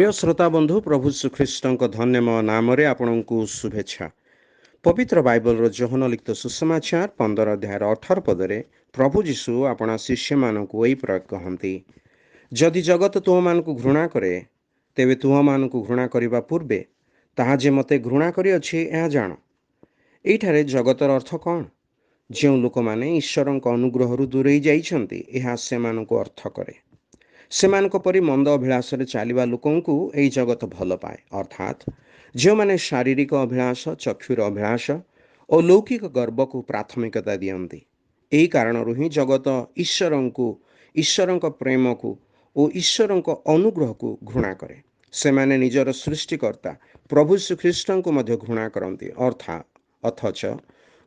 प्रिय श्रोता बंधु प्रभु श्रीख्रीष्ट धन्यमय नाम आपको शुभेच्छा। पवित्र बाइबल जोहन लिखित सुसमाचार 15 अध्याय 18 पदरे प्रभु जीशु अपना शिष्य मानक यही प्रयोग कहते, जदि जगत तुम मान घृणा करे तेबे तुम मान घृणा करने पूर्वे ताहा जे मते घृणा करिअछि यह जान। एठारे जगतर अर्थ कौन? जो लोक मैंने ईश्वर अनुग्रह दूरे जाइछन्ति यह सेमानंकु अर्थ करे। सेमानक परि मंद अभिलाष चलवा लोकंकु एई जगत भल पाए, अर्थात जो मैंने शारीरिक अभिलाष, चक्षुर अभिलाष और लौकिक गर्व को प्राथमिकता दियंती। एई कारणरु ही जगत ईश्वर प्रेम को और ईश्वर अनुग्रह को घृणा करे। सेमाने निजर सृष्टिकर्ता प्रभु श्रीख्रीष्ट को मध्य घृणा करती। अथच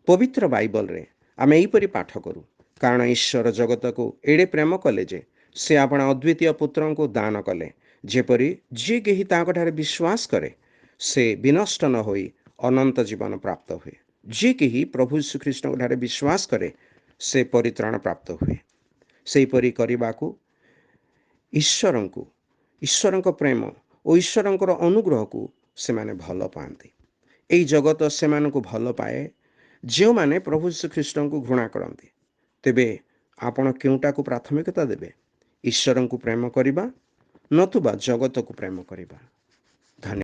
पवित्र बाइबल रे आमे एहीपरि पाठ करूँ, कारण ईश्वर जगत को एड़े प्रेम कले जे से अपना अद्वितीय पुत्र को दान कले, जेपरी जी केही तांकठारे विश्वास करे से विनष्ट न होई अनंत जीवन प्राप्त हुए। जी केही प्रभु श्रीकृष्ण ठारे विश्वास करे से परित्राण प्राप्त हुए। से परि करिबाकु ईश्वर प्रेम और ईश्वर अनुग्रह को से माने भल पाती। एई जगत से मानकु भल पाए जो माने प्रभु श्रीकृष्ण को घृणा करती। तेबे आपण केउटा को प्राथमिकता देबे? ईश्वर को प्रेम करिबा नतुबा जगत को प्रेम करिबा? धन्यवाद।